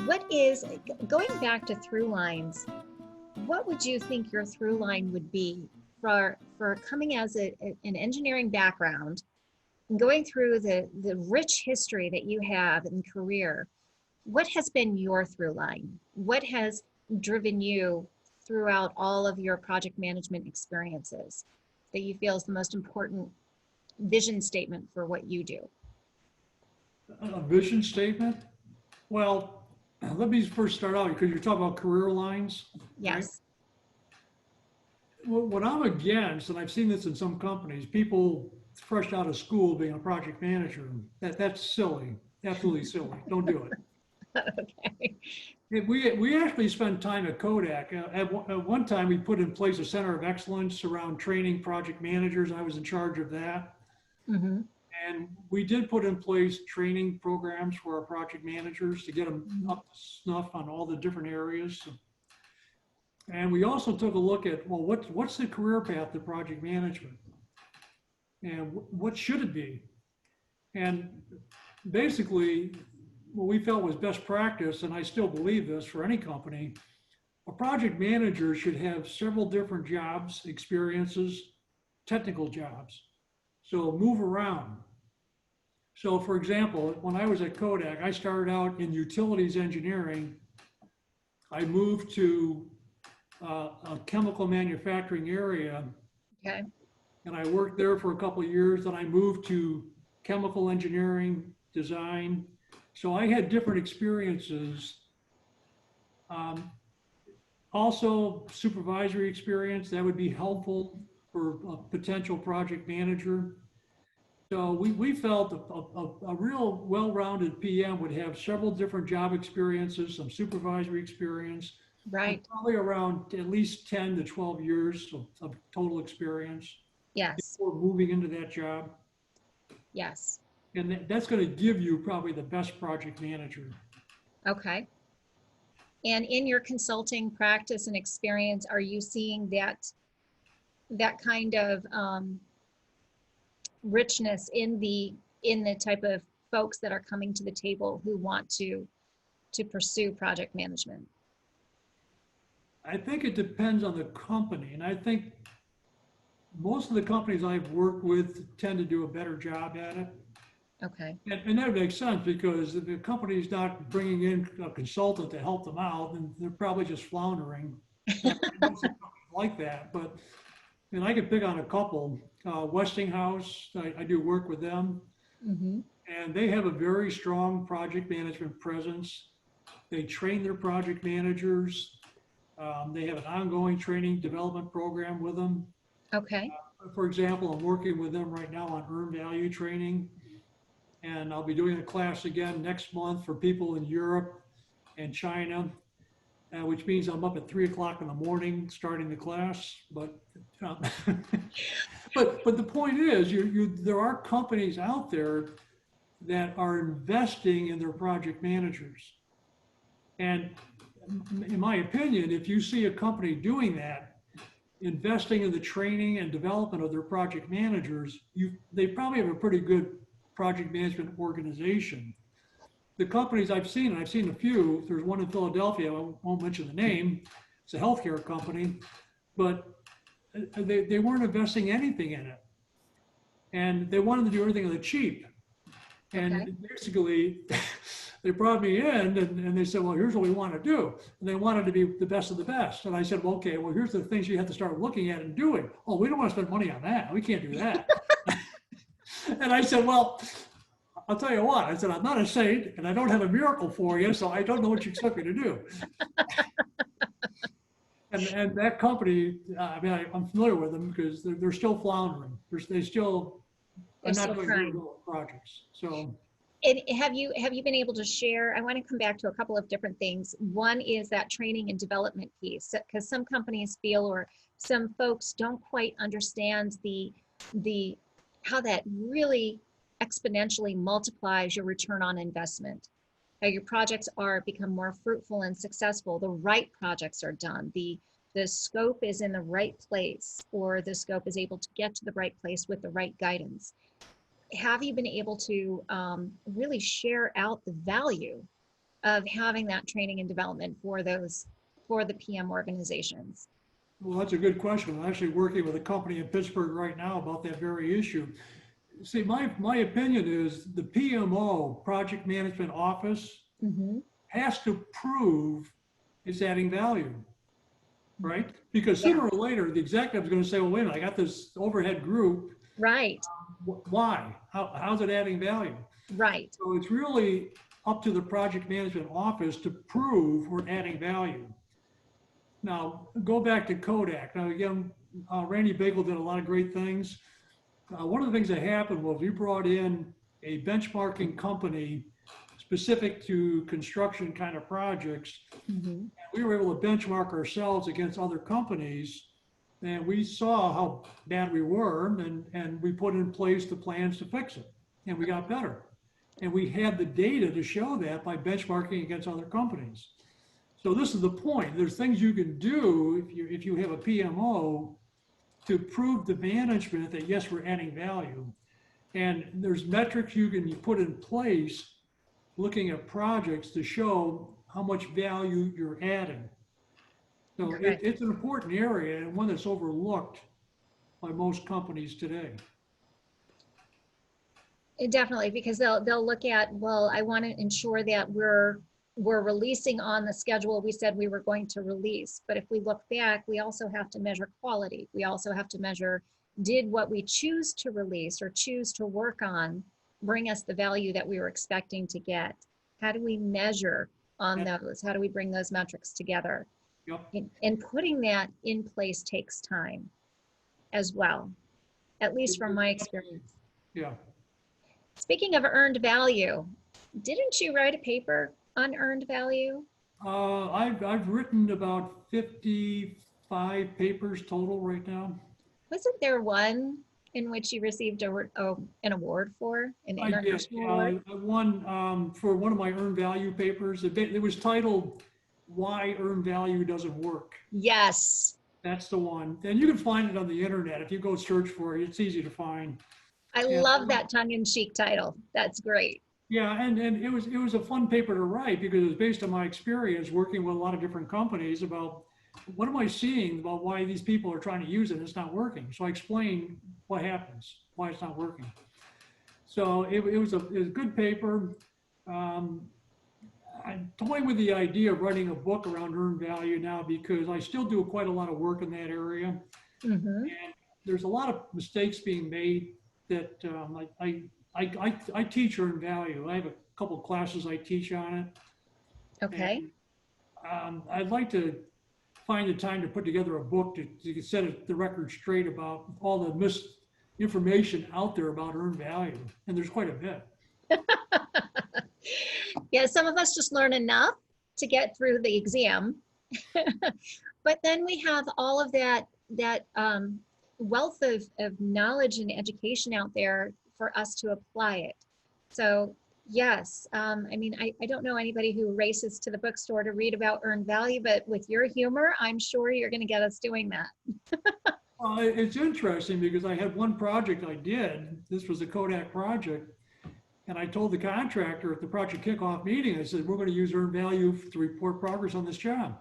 What is, going back to through lines, what would you think your through line would be for coming as an engineering background and going through the rich history that you have in career? What has been your through line? What has driven you throughout all of your project management experiences that you feel is the most important vision statement for what you do? A vision statement? Well, let me first start out because you're talking about career lines, right? Yes. What I'm against, and I've seen this in some companies, people fresh out of school being a project manager, that's silly, absolutely silly. Don't do it. Okay. We actually spent time at Kodak. At one time, we put in place a center of excellence around training project managers. I was in charge of that. Mm-hmm. And we did put in place training programs for our project managers to get them up to snuff on all the different areas. And we also took a look at, well, what's the career path to project management? And what should it be? And basically, what we felt was best practice, and I still believe this for any company, a project manager should have several different jobs, experiences, technical jobs. So move around. So for example, when I was at Kodak, I started out in utilities engineering. I moved to a chemical manufacturing area, Okay. and I worked there for a couple of years. Then I moved to chemical engineering, design. So I had different experiences. Also, supervisory experience, that would be helpful for a potential project manager. So we felt a real well-rounded PM would have several different job experiences, some supervisory experience, and Right. probably around at least 10 to 12 years of total experience Yes. before moving into that job. Yes. And that's going to give you probably the best project manager. Okay. And in your consulting practice and experience, are you seeing that kind of richness in the type of folks that are coming to the table who want to pursue project management? I think it depends on the company. And I think most of the companies I've worked with tend to do a better job at it. Okay. And that makes sense because if the company's not bringing in a consultant to help them out, then they're probably just floundering. I know some companies like that, but and I could pick on a couple. Westinghouse, I do work with them, Mm-hmm. and they have a very strong project management presence. They train their project managers. They have an ongoing training development program with them. Okay. For example, I'm working with them right now on earned value training. And I'll be doing a class again next month for people in Europe and China, which means I'm up at 3 o'clock in the morning starting the class. But but the point is, there are companies out there that are investing in their project managers. And in my opinion, if you see a company doing that, investing in the training and development of their project managers, they probably have a pretty good project management organization. The companies I've seen, and I've seen a few, there's one in Philadelphia, I won't mention the name, it's a healthcare company, but they weren't investing anything in it. And they wanted to do everything on the cheap. And Okay. basically, they brought me in and they said, well, here's what we want to do. And they wanted to be the best of the best. And I said, well, okay, well, here's the things you have to start looking at and doing. Oh, we don't want to spend money on that. We can't do that. And I said, well, I'll tell you what. I said, I'm not a saint and I don't have a miracle for you, so I don't know what you expect me to do. And that company, I mean, I'm familiar with them because they're still floundering. They still are not doing very well projects. So. And have you been able to share? I want to come back to a couple of different things. One is that training and development piece, because some companies feel, or some folks don't quite understand the how that really exponentially multiplies your return on investment. How your projects become more fruitful and successful. The right projects are done. The scope is in the right place, or the scope is able to get to the right place with the right guidance. Have you been able to really share out the value of having that training and development for the PM organizations? Well, that's a good question. I'm actually working with a company in Pittsburgh right now about that very issue. See, my opinion is the PMO, Project Management Office, has to prove it's adding value, right? Because sooner or later, the executive is going to say, well, wait a minute, I got this overhead group. Right. Why? How's it adding value? Right. So it's really up to the Project Management Office to prove we're adding value. Now, go back to Kodak. Now, again, Randy Bagel did a lot of great things. One of the things that happened was we brought in a benchmarking company specific to construction kind of projects. We were able to benchmark ourselves against other companies, and we saw how bad we were, and we put in place the plans to fix it, and we got better. And we had the data to show that by benchmarking against other companies. So this is the point. There's things you can do if you have a PMO to prove to management that, yes, we're adding value. And there's metrics you can put in place looking at projects to show how much value you're adding. So it's an important area and one that's overlooked by most companies today. Definitely, because they'll look at, well, I want to ensure that we're releasing on the schedule we said we were going to release. But if we look back, we also have to measure quality. We also have to measure, did what we choose to release or choose to work on bring us the value that we were expecting to get? How do we measure on those? How do we bring those metrics together? And putting that in place takes time as well, at least from my experience. Yeah. Speaking of earned value, didn't you write a paper on earned value? I've written about 55 papers total right now. Wasn't there one in which you received an award for, an international award? I won for one of my earned value papers. It was titled "Why Earned Value Doesn't Work." Yes. That's the one. And you can find it on the internet. If you go search for it, it's easy to find. I love that tongue-in-cheek title. That's great. Yeah, and it was a fun paper to write because it was based on my experience working with a lot of different companies about what am I seeing about why these people are trying to use it and it's not working. So I explained what happens, why it's not working. So it was a good paper. I'm toying with the idea of writing a book around earned value now because I still do quite a lot of work in that area. And there's a lot of mistakes being made that I teach earned value. I have a couple of classes I teach on it. Okay. And, I'd like to find the time to put together a book to set the record straight about all the misinformation out there about earned value. And there's quite a bit. Yeah, some of us just learn enough to get through the exam. But then we have all of that wealth of knowledge and education out there for us to apply it. So yes, I mean, I don't know anybody who races to the bookstore to read about earned value, but with your humor, I'm sure you're going to get us doing that. Well, it's interesting because I had one project I did. This was a Kodak project. And I told the contractor at the project kickoff meeting, I said, we're going to use earned value to report progress on this job.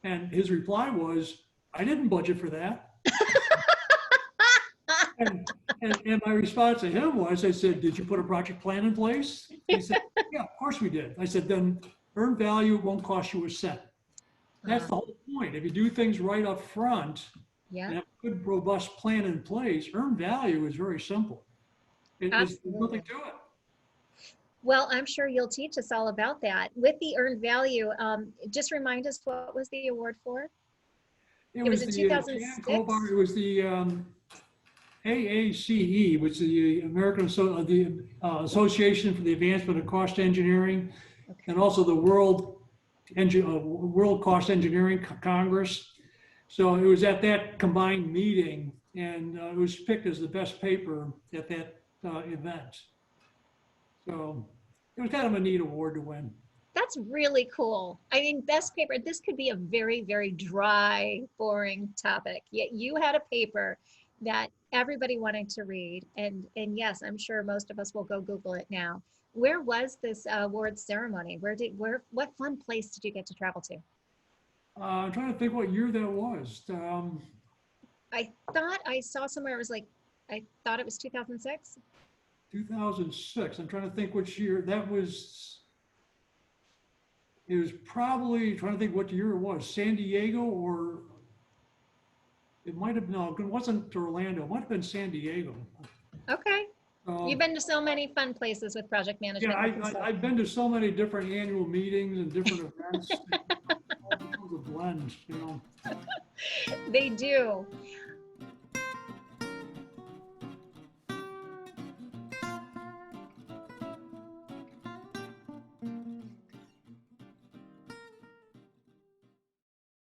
And his reply was, I didn't budget for that. And my response to him was, I said, did you put a project plan in place? He said, yeah, of course we did. I said, then earned value won't cost you a cent. That's the whole point. If you do things right up front, and have a good, robust plan in place, earned value is very simple. There's nothing to it. Well, I'm sure you'll teach us all about that. With the earned value, just remind us, what was the award for? It was in 2006? It was the AACE, which is the American Association for the Advancement of Cost Engineering, and also the World Cost Engineering Congress. So it was at that combined meeting, and it was picked as the best paper at that event. So it was kind of a neat award to win. That's really cool. I mean, best paper, this could be a very, very dry, boring topic. Yet you had a paper that everybody wanted to read. And yes, I'm sure most of us will go Google it now. Where was this award ceremony? What fun place did you get to travel to? I'm trying to think what year that was. I thought I saw somewhere it was like, I thought it was 2006. 2006. I'm trying to think which year that was. It was probably trying to think what year it was. San Diego, or it might have, no, it wasn't Orlando. It might have been San Diego. Okay. You've Um, been to so many fun places with project yeah, management. I've been to so many different annual meetings and different events. All becomes a blend, you know. They do.